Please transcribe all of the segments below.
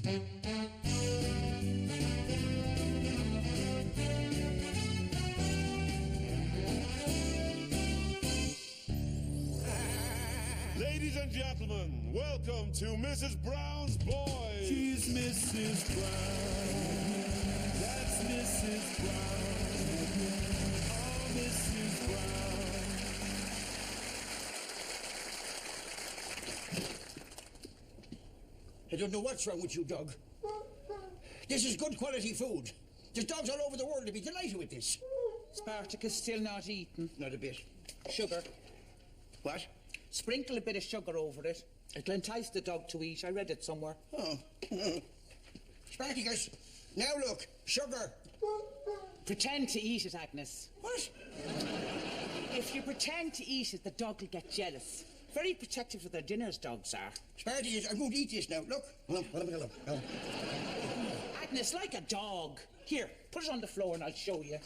Ladies and gentlemen, welcome to Mrs. Brown's Boys. She's Mrs. Brown. That's Mrs. Brown. Oh, Mrs. Brown. I don't know what's wrong with you, dog. This is good quality food. There's dogs all over the world to be delighted with this. Spartacus still not eaten. Not a bit. Sugar. What? Sprinkle a bit of sugar over it. It'll entice the dog to eat. I read it somewhere. Oh. Spartacus, now look, sugar. Pretend to eat it, Agnes. What? If you pretend to eat it, the dog will get jealous. Very protective of their dinners, dogs are. Spartacus, I'm going to eat this now. Look. Agnes, like a dog. Here, put it on the floor and I'll show you.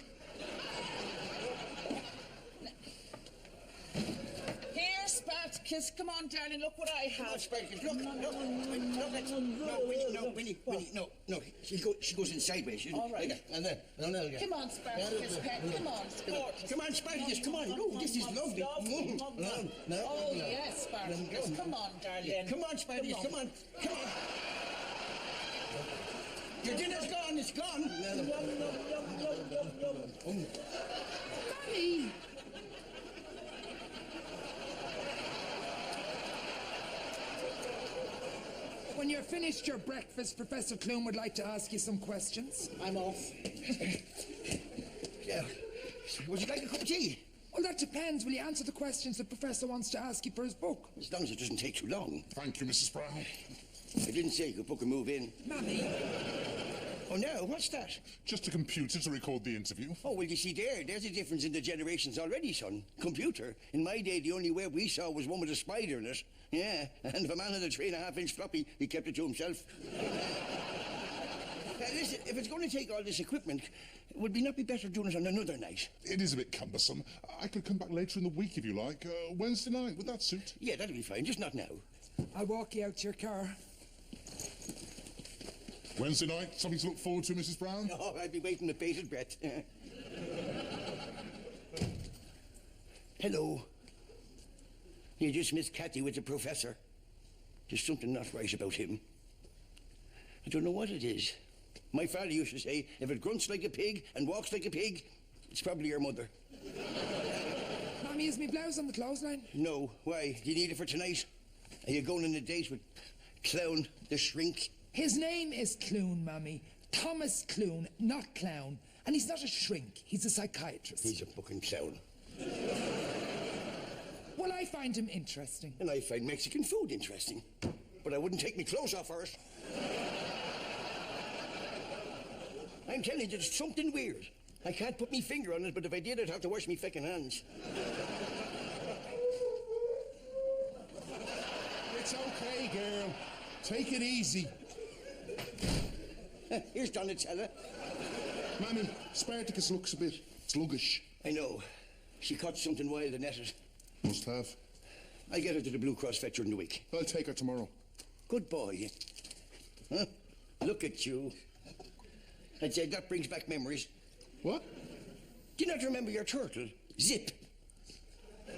Here, Spartacus, come on, darling, look what I have. Come on, Spartacus, look. Winnie, no. She goes in sideways. All right. Like that. And then, Come on, Spartacus, pet, come on, sport. Come on, Spartacus, come on. No, this is lovely. No. Oh, yes, Spartacus, come on, darling. Come on, Spartacus, come on. Your dinner's gone, it's gone. Mammy! When you're finished your breakfast, Professor Clune would like to ask you some questions. I'm off. Yeah. Would you like a cup of tea? Well, that depends. Will you answer the questions the Professor wants to ask you for his book? As long as it doesn't take too long. Thank you, Mrs. Brown. I didn't say you could book a move in. Mammy! Oh, no, what's that? Just a computer to record the interview. Oh, well, you see there's a difference in the generations already, son. Computer. In my day, the only web we saw was one with a spider in it. Yeah, and if a man had a 3.5-inch floppy, he kept it to himself. Listen, if it's going to take all this equipment, would we not be better doing it on another night? It is a bit cumbersome. I could come back later in the week if you like. Wednesday night, would that suit? Yeah, that'll be fine, just not now. I'll walk you out to your car. Wednesday night, something to look forward to, Mrs. Brown? Oh, I'd be waiting with bated breath. Hello. You just missed Cathy with the Professor. There's something not right about him. I don't know what it is. My father used to say, if it grunts like a pig and walks like a pig, it's probably your mother. Mammy, is me blouse on the clothesline? No. Why? Do you need it for tonight? Are you going on a date with Clown the Shrink? His name is Clune, Mammy. Thomas Clune, not Clown. And he's not a shrink. He's a psychiatrist. He's a fucking clown. Well, I find him interesting. And I find Mexican food interesting. But I wouldn't take my clothes off first. I'm telling you, there's something weird. I can't put my finger on it, but if I did, I'd have to wash me feckin' hands. It's okay, girl. Take it easy. Here's Donatella. Mammy, Spartacus looks a bit sluggish. I know. She caught something wild and netted. Must have. I get her to the Blue Cross vet during the week. I'll take her tomorrow. Good boy. Huh? Look at you. I'd say that brings back memories. What? Do you not remember your turtle, Zip?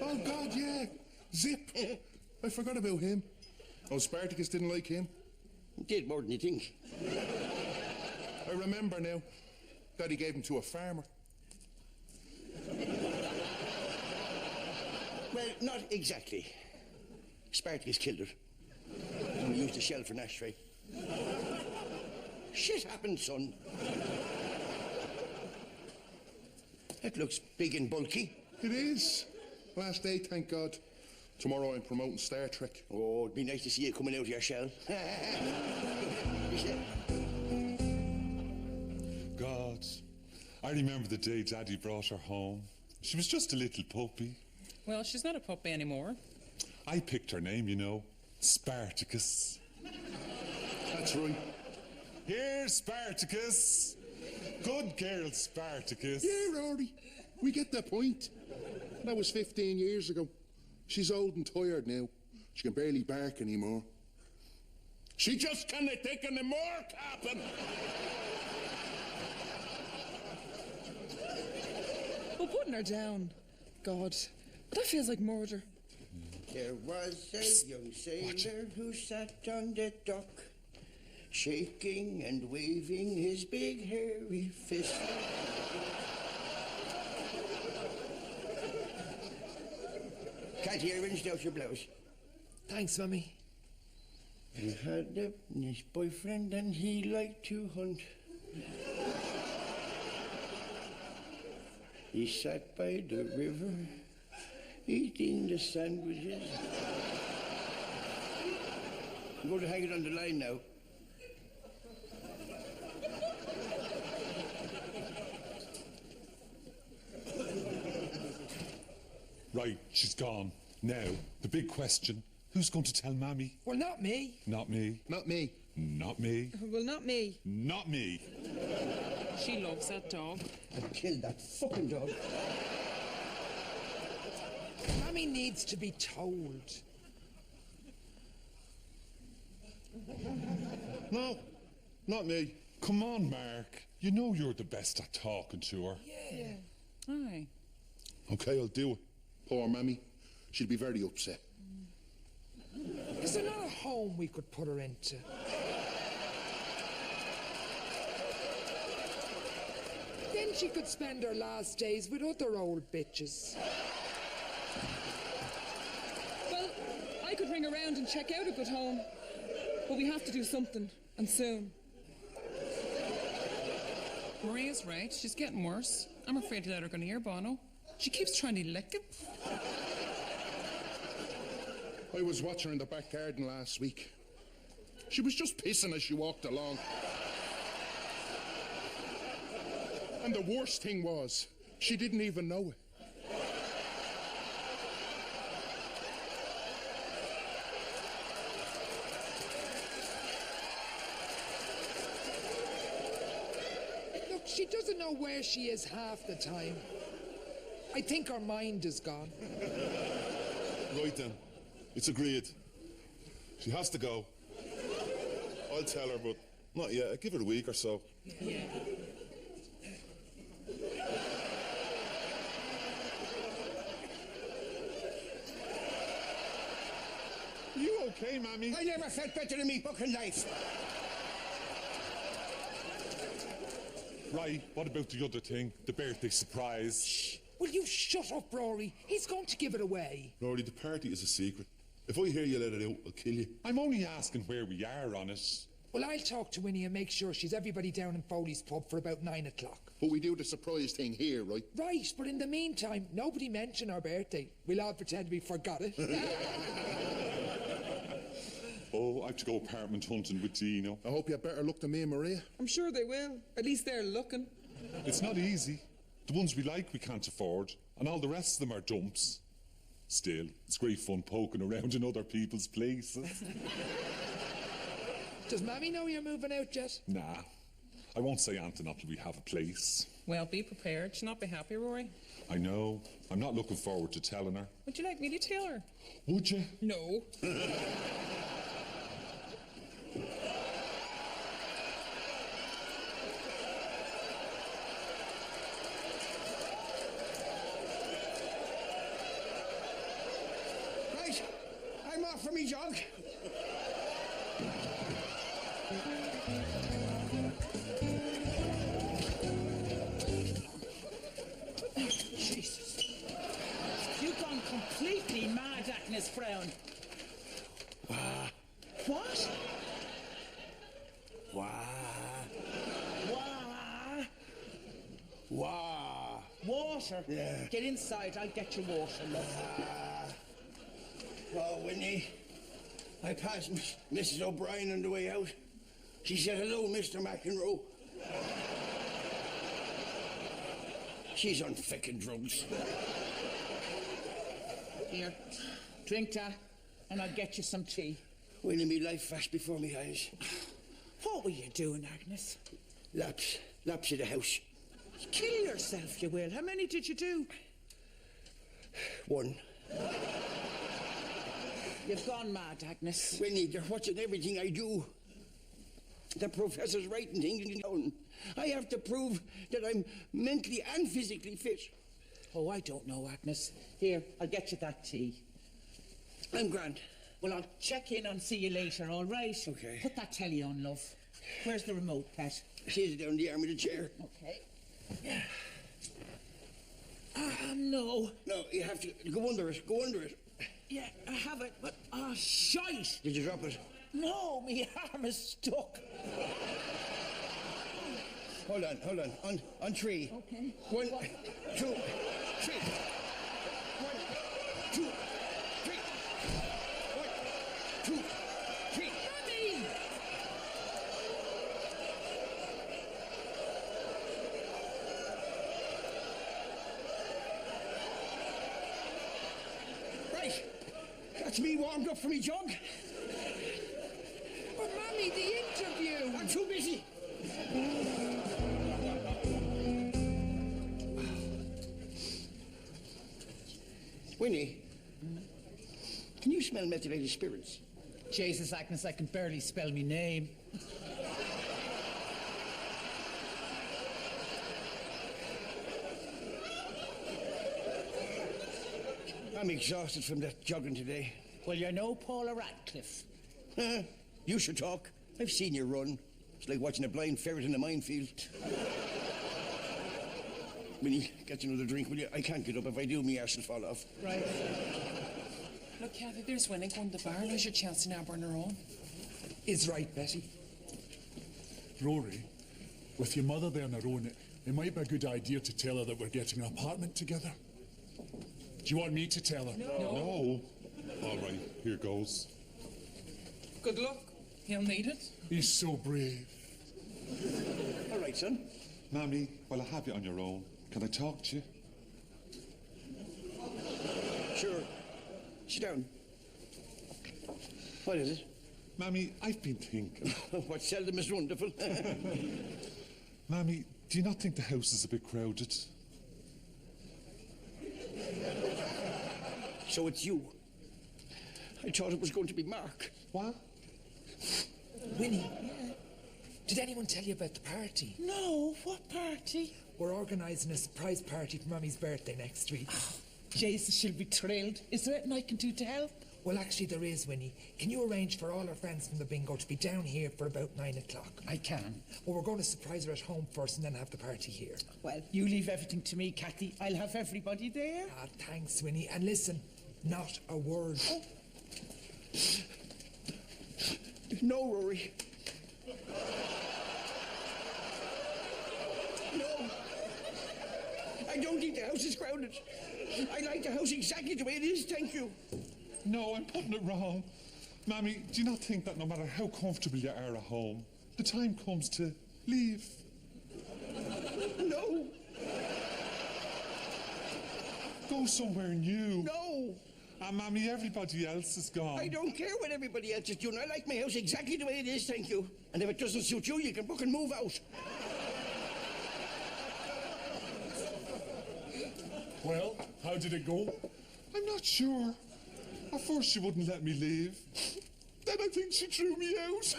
Oh, God, yeah. Zip. I forgot about him. Oh, Spartacus didn't like him? Did more than you think. I remember now. Daddy gave him to a farmer. Well, not exactly. Spartacus killed it. And we used the shell for an ashtray. Shit happened, son. That looks big and bulky. It is. Last day, thank God. Tomorrow I'm promoting Star Trek. Oh, it'd be nice to see you coming out of your shell. God, I remember the day Daddy brought her home. She was just a little puppy. Well, she's not a puppy anymore. I picked her name, you know, Spartacus. That's right. Here, Spartacus. Good girl, Spartacus. Yeah, Rory. We get the point. That was 15 years ago. She's old and tired now. She can barely bark anymore. She just can't take any more, Captain. Well, putting her down. God, that feels like murder. There was a young sailor who sat on the dock, shaking and waving his big hairy fist. Catty, I rinsed out your blouse. Thanks, Mammy. He had a nice boyfriend and he liked to hunt. He sat by the river, eating the sandwiches. I'm going to hang it on the line now. Right, she's gone. Now, the big question, who's going to tell Mammy? Well, not me. Not me. Not me. Not me. Well, not me. Not me. She loves that dog. I killed that fucking dog. Mammy needs to be told. No, not me. Come on, Mark. You know you're the best at talking to her. Yeah. Aye. Okay, I'll do it. Poor Mammy. She'll be very upset. Is there not a home we could put her into? Then she could spend her last days with other old bitches. Well, I could ring around and check out a good home. But we have to do something, and soon. Maria's right. She's getting worse. I'm afraid to let her go near Bono. She keeps trying to lick him. I was watching her in the back garden last week. She was just pissing as she walked along. And the worst thing was, she didn't even know it. Look, she doesn't know where she is half the time. I think her mind is gone. Right then. It's agreed. She has to go. I'll tell her, but not yet. I'll give her a week or so. Yeah. You okay, Mammy? I never felt better in me fucking life. Right, what about the other thing? The birthday surprise? Will you shut up, Rory? He's going to give it away. Rory, the party is a secret. If I hear you let it out, I'll kill you. I'm only asking where we are on it. Well, I'll talk to Winnie and make sure she's everybody down in Foley's pub for about 9 o'clock. But we do the surprise thing here, right? Right, but in the meantime, nobody mention our birthday. We'll all pretend we forgot it. Oh, I have to go apartment hunting with Dino. I hope you have better luck than me and Maria. I'm sure they will. At least they're looking. It's not easy. The ones we like we can't afford, and all the rest of them are dumps. Still, it's great fun poking around in other people's places. Does Mammy know you're moving out yet? Nah, I won't say anything until we have a place. Well, be prepared. She'll not be happy, Rory. I know. I'm not looking forward to telling her. Would you like me to tell her? Would you? No. Right, I'm off for me jog. Jesus. You've gone completely mad, Agnes Brown. What? Wah. Wah. Wah. Water. Yeah. Get inside. I'll get you water, love. Oh, Winnie. I passed Mrs. O'Brien on the way out. She said, hello, Mr. McEnroe. She's on fucking drugs. Here, drink that, and I'll get you some tea. Winnie, me life flashed before me eyes. What were you doing, Agnes? Laps of the house. Kill yourself, you will. How many did you do? One. You've gone mad, Agnes. Winnie, they're watching everything I do. The professor's writing things down. I have to prove that I'm mentally and physically fit. Oh, I don't know, Agnes. Here, I'll get you that tea. I'm grand. Well, I'll check in and see you later, all right? Okay. Put that telly on, love. Where's the remote, Pet? She's down the arm of the chair. Okay. No. No, you have to go under it. Go under it. Yeah, I have it, but... Oh, shite! Did you drop it? No, my arm is stuck. Hold on. On three. Okay. 1, 2, 3. 1, 2, 3. 1, 2, 3. Mammy! Right. That's me warmed up for me jog. But, Mammy, the interview. I'm too busy. Winnie, can you smell methylated spirits? Jesus, Agnes, I can barely spell my name. I'm exhausted from that jogging today. Well, you're no Paula Radcliffe. You should talk. I've seen you run. It's like watching a blind ferret in a minefield. Winnie, get another drink, will you? I can't get up. If I do, my arse will fall off. Right. Look, Kathy, there's Winnie going to the bar. Now's your chance to nab her on her own. Is right, Betty. Rory, with your mother there on her own, it might be a good idea to tell her that we're getting an apartment together. Do you want me to tell her? No. All right, here goes. Good luck. He'll need it. He's so brave. All right, son. Mammy, while I have you on your own, can I talk to you? Sure. Sit down. What is it? Mammy, I've been thinking. What seldom is wonderful. Mammy, do you not think the house is a bit crowded? So it's you. I thought it was going to be Mark. What? Winnie, did anyone tell you about the party? No, what party? We're organising a surprise party for Mummy's birthday next week. Jesus, she'll be thrilled. Is there anything I can do to help? Well, actually, there is, Winnie. Can you arrange for all our friends from the bingo to be down here for about 9 o'clock? I can. Well, we're going to surprise her at home first and then have the party here. Well, you leave everything to me, Kathy. I'll have everybody there. Ah, thanks, Winnie. And listen, not a word. No, Rory. No. I don't think the house is crowded. I like the house exactly the way it is, thank you. No, I'm putting it wrong. Mammy, do you not think that no matter how comfortable you are at home, the time comes to leave? No. Go somewhere new. No. And Mammy, everybody else is gone. I don't care what everybody else is doing. I like my house exactly the way it is, thank you. And if it doesn't suit you, you can fucking move out. Well, how did it go? I'm not sure. At first she wouldn't let me leave. Then I think she threw me out.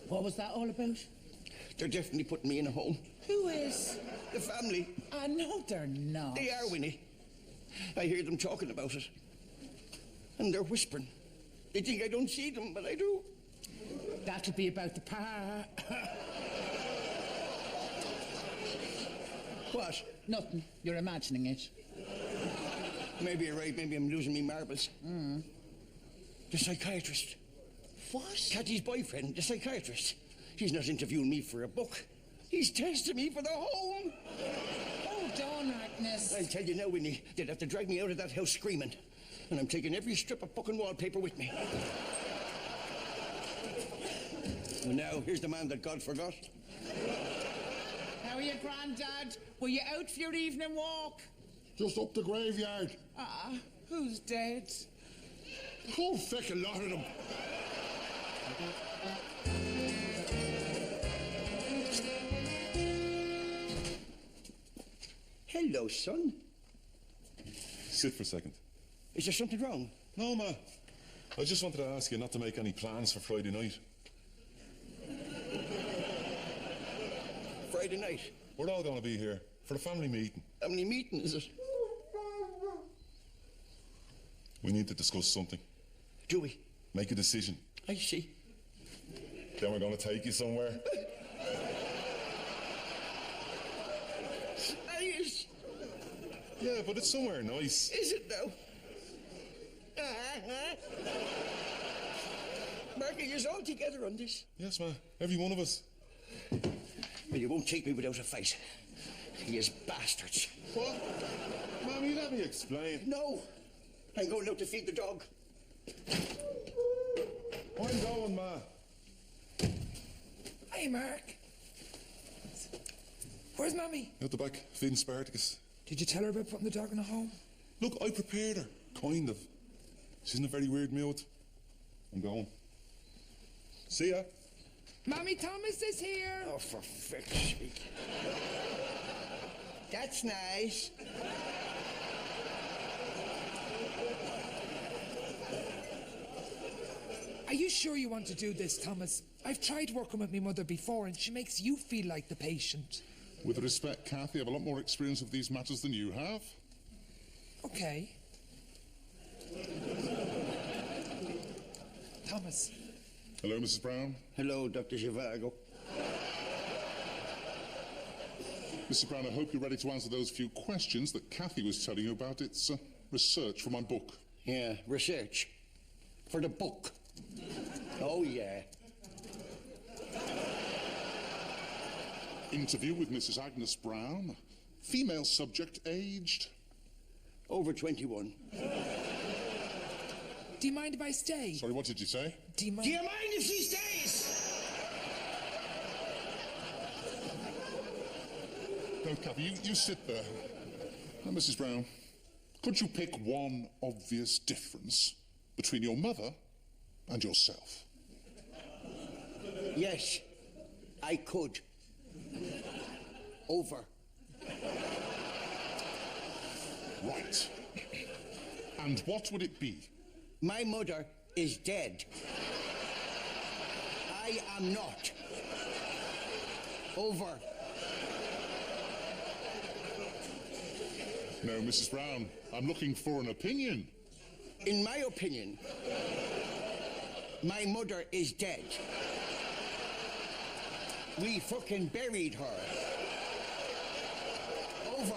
What was that all about? They're definitely putting me in a home. Who is? The family. No, they're not. They are, Winnie. I hear them talking about it. And they're whispering. They think I don't see them, but I do. That'll be about the What? Nothing. You're imagining it. Maybe you're right. Maybe I'm losing me marbles. The psychiatrist. What? Kathy's boyfriend, the psychiatrist. He's not interviewing me for a book. He's testing me for the home. Hold on, Agnes. I'll tell you now, Winnie, they'd have to drag me out of that house screaming. And I'm taking every strip of fucking wallpaper with me. And now, here's the man that God forgot. How are you, Grandad? Were you out for your evening walk? Just up the graveyard. Who's dead? A whole feckin' lot of them. Hello, son. Sit for a second. Is there something wrong? No, Ma. I just wanted to ask you not to make any plans for Friday night. Friday night? We're all going to be here for the family meeting. Family meeting, is it? We need to discuss something. Do we? Make a decision. I see. Then we're going to take you somewhere. Alice! Yeah, but it's somewhere nice. Is it now? Mark, are you all together on this? Yes, Ma. Every one of us. Well, you won't take me without a fight. You bastards. What? Mammy, let me explain. No. I'm going out to feed the dog. I'm going, Ma. Hey, Mark. Where's Mammy? Out the back, feeding Spartacus. Did you tell her about putting the dog in a home? Look, I prepared her. Kind of. She's in a very weird mood. I'm going. See ya. Mammy Thomas is here. Oh, for frick's sake. That's nice. Are you sure you want to do this, Thomas? I've tried working with my mother before and she makes you feel like the patient. With respect, Kathy, I have a lot more experience of these matters than you have. Okay. Thomas. Hello, Mrs. Brown. Hello, Dr. Zhivago. Mrs. Brown, I hope you're ready to answer those few questions that Kathy was telling you about its research for my book. Yeah, research. For the book. Oh, yeah. Interview with Mrs. Agnes Brown. Female subject, aged? Over 21. Do you mind if I stay? Sorry, what did you say? Do you mind? Do you mind if she stays? No, Kathy, you sit there. Now, Mrs. Brown, could you pick one obvious difference between your mother and yourself? Yes, I could. Over. Right. And what would it be? My mother is dead. I am not. Over. No, Mrs. Brown, I'm looking for an opinion. In my opinion, my mother is dead. We fucking buried her. Over.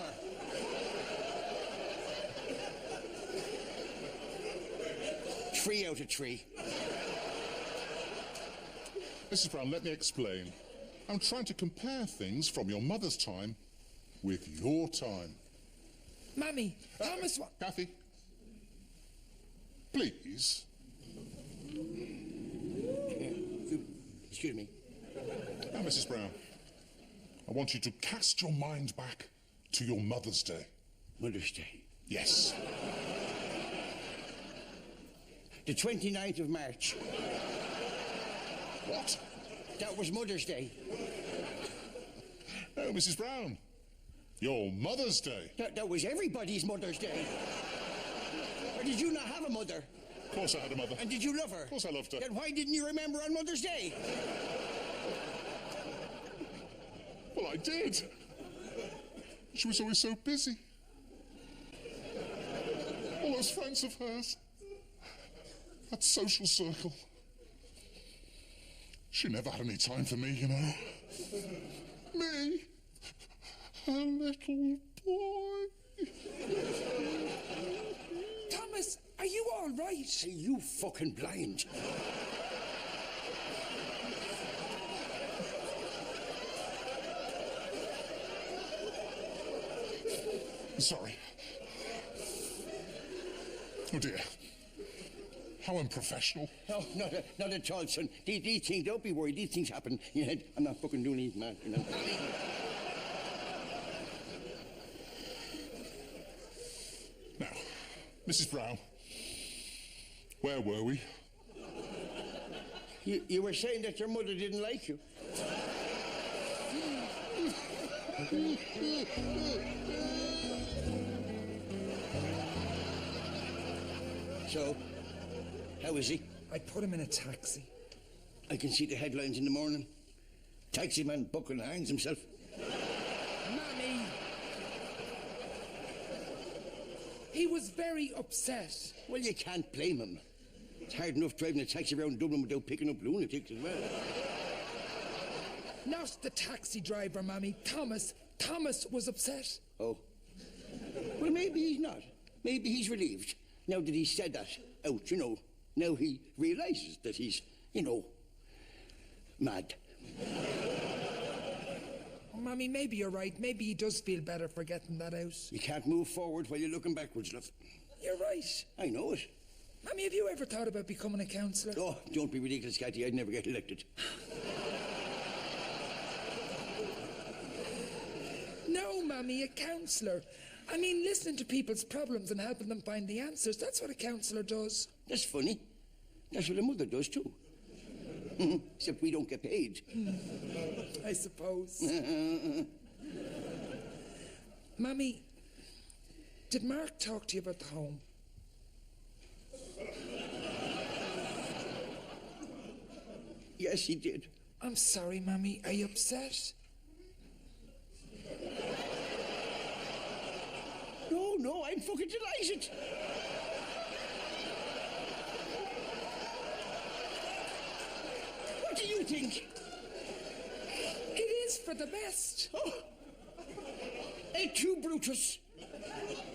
Three out of three. Mrs. Brown, let me explain. I'm trying to compare things from your mother's time with your time. Mammy, Thomas... Kathy, please. Excuse me. Now, Mrs. Brown, I want you to cast your mind back to your Mother's Day. Mother's Day. Yes. The 29th of March. What? That was Mother's Day. No, Mrs. Brown. Your Mother's Day. That was everybody's Mother's Day. Or did you not have a mother? Of course I had a mother. And did you love her? Of course I loved her. Then why didn't you remember on Mother's Day? Well, I did. She was always so busy. All those friends of hers. That social circle. She never had any time for me, you know. Me, a little boy. Thomas, are you all right? Are you fucking blind? Sorry. Oh dear. How unprofessional. No, not at all, son. These things, don't be worried. These things happen. Yeah, I'm not fucking doing anything, man. You know. Now, Mrs. Brown, where were we? You were saying that your mother didn't like you. So, how is he? I put him in a taxi. I can see the headlines in the morning. Taxi man bucking hangs himself. Mammy! He was very upset. Well, you can't blame him. It's hard enough driving a taxi around Dublin without picking up lunatics as well. Not the taxi driver, Mammy. Thomas. Thomas was upset. Oh. Well, maybe he's not. Maybe he's relieved. Now that he said that out, you know. Now he realises that he's, you know, mad. Oh, Mammy, maybe you're right. Maybe he does feel better for getting that out. You can't move forward while you're looking backwards, love. You're right. I know it. Mammy, have you ever thought about becoming a counsellor? Oh, don't be ridiculous, Cathy. I'd never get elected. No, Mammy, a counsellor. I mean, listening to people's problems and helping them find the answers. That's what a counsellor does. That's funny. That's what a mother does, too. Except we don't get paid. I suppose. Mammy, did Mark talk to you about the home? Yes, he did. I'm sorry, Mammy. Are you upset? No, I'm fucking delighted. What do you think? It is for the best. Oh. Hey, you, Brutus.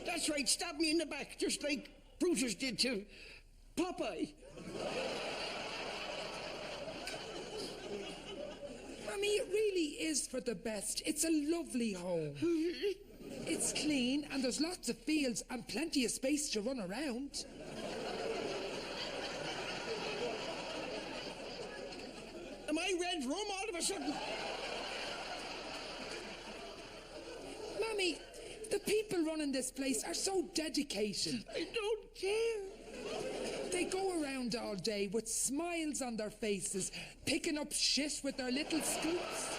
That's right, stab me in the back, just like Brutus did to Popeye. Mammy, it really is for the best. It's a lovely home. It's clean, and there's lots of fields and plenty of space to run around. Am I red rum all of a sudden? Mammy, the people running this place are so dedicated. I don't care. They go around all day with smiles on their faces, picking up shit with their little scoops.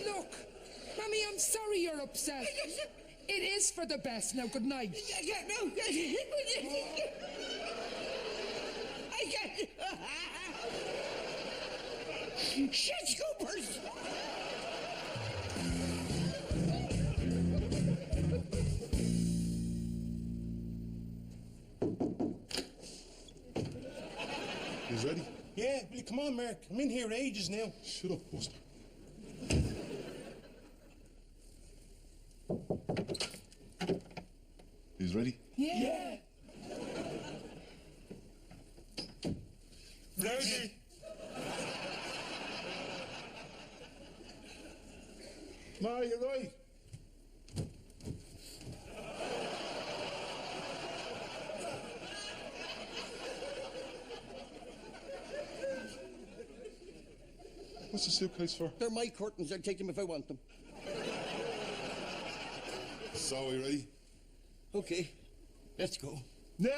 Look, Mammy, I'm sorry you're upset. It is for the best. Now, good night. No. I can't. Shit, scoopers! He's ready. Yeah, well, come on, Mark. I'm in here ages now. Shut up, Buster. He's ready? Yeah. Ready? Ma, you're right. What's the suitcase for? They're my curtains. I'll take them if I want them. So, are we ready? Okay, let's go. Now!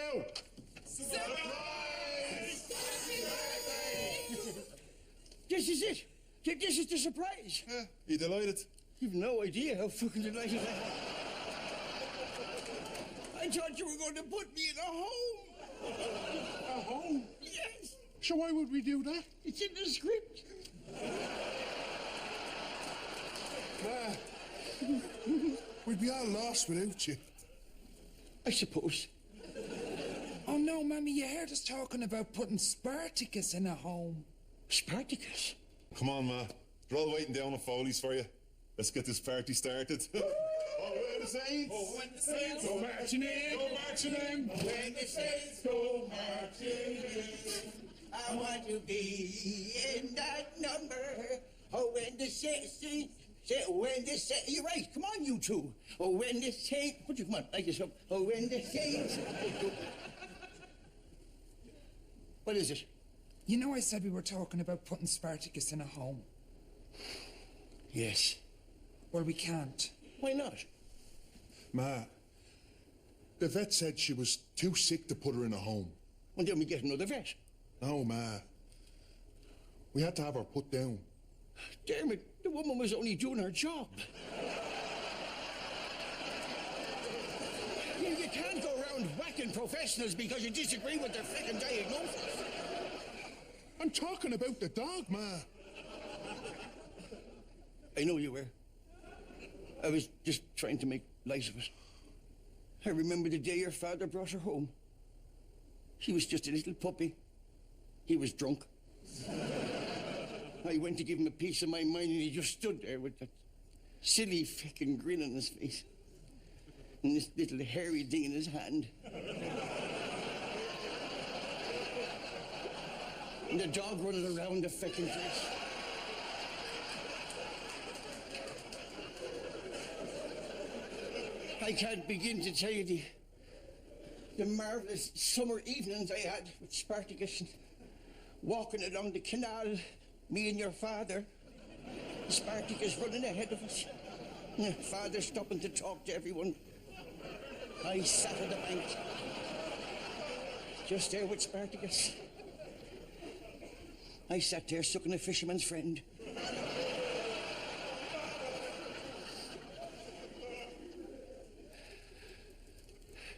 This is it. This is the surprise. Yeah, you delighted? You've no idea how fucking delighted I am. I thought you were going to put me in a home. A home? Yes, So why would we do that? it's in the script. We'd be all lost without you. I suppose. Oh, no, Mammy, you heard us talking about putting Spartacus in a home. Spartacus? Come on, Ma. They're all waiting down at Foley's for you. Let's get this party started. Oh, when the Saints! Oh, when the Saints go marching in! Go marching in! When the Saints go marching in, I want to be in that number. Oh, when the Saints, you're right, come on, you two. Oh, when the Saints, put your, come on, like this up. Oh, when the Saints. What is it? You know I said we were talking about putting Spartacus in a home. Yes. Well, we can't. Why not? Ma, the vet said she was too sick to put her in a home. Well, then we get another vet. No, Ma. We had to have her put down. Damn it, the woman was only doing her job. You can't go around whacking professionals because you disagree with their frickin' diagnosis. I'm talking about the dog, Ma. I know you were. I was just trying to make light of it. I remember the day your father brought her home. She was just a little puppy. He was drunk. I went to give him a piece of my mind and he just stood there with that silly fucking grin on his face. And this little hairy thing in his hand. And the dog running around the fucking place. I can't begin to tell you the marvellous summer evenings I had with Spartacus, walking along the canal, me and your father. Spartacus running ahead of us. Father stopping to talk to everyone. I sat on the bank, just there with Spartacus. I sat there sucking a fisherman's friend.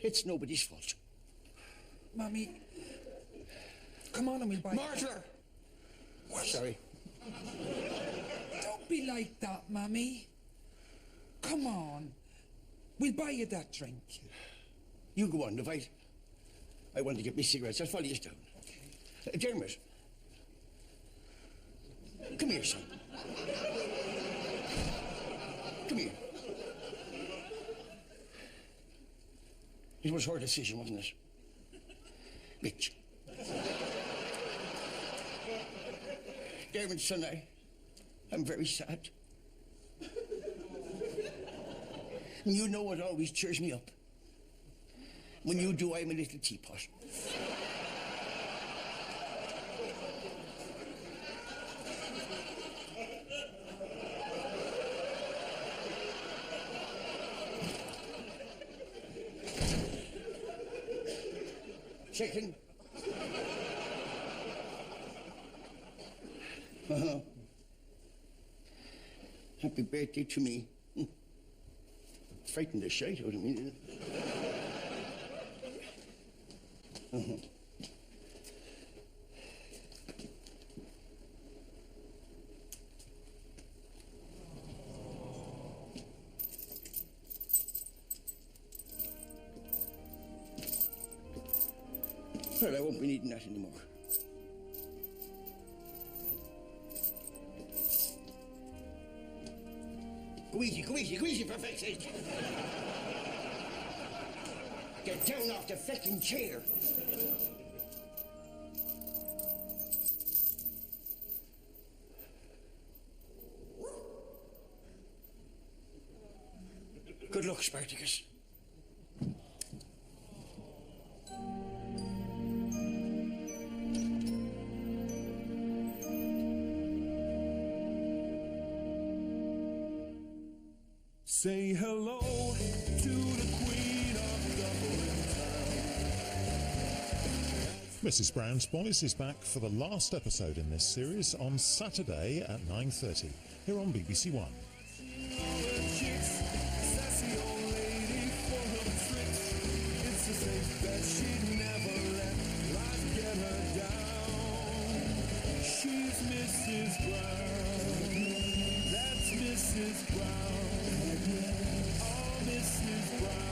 It's nobody's fault. Mammy, come on and we'll buy... Martyr! What? Sorry. Don't be like that, Mammy. Come on. We'll buy you that drink. You go on, Divide. I want to get me cigarettes. I'll follow you down. Dermot. Come here, son. Come here. It was her decision, wasn't it? Bitch. Dermot, son, I'm very sad. And you know what always cheers me up? When you do, I'm a little teapot. Chicken. Happy birthday to me. Frightened the shite out of me, didn't it? Well, I won't be needing that anymore. Go easy, for fuck's sake. Get down off the fucking chair. Good luck, Spartacus. Say hello to the Queen of Dublin Town. Mrs. Brown's Boys is back for the last episode in this series on Saturday at 9:30 here on BBC One. Sassy old lady full of tricks. It's a safe bet she'd never let life get her down. She's Mrs. Brown. That's Mrs. Brown. Oh, Mrs. Brown.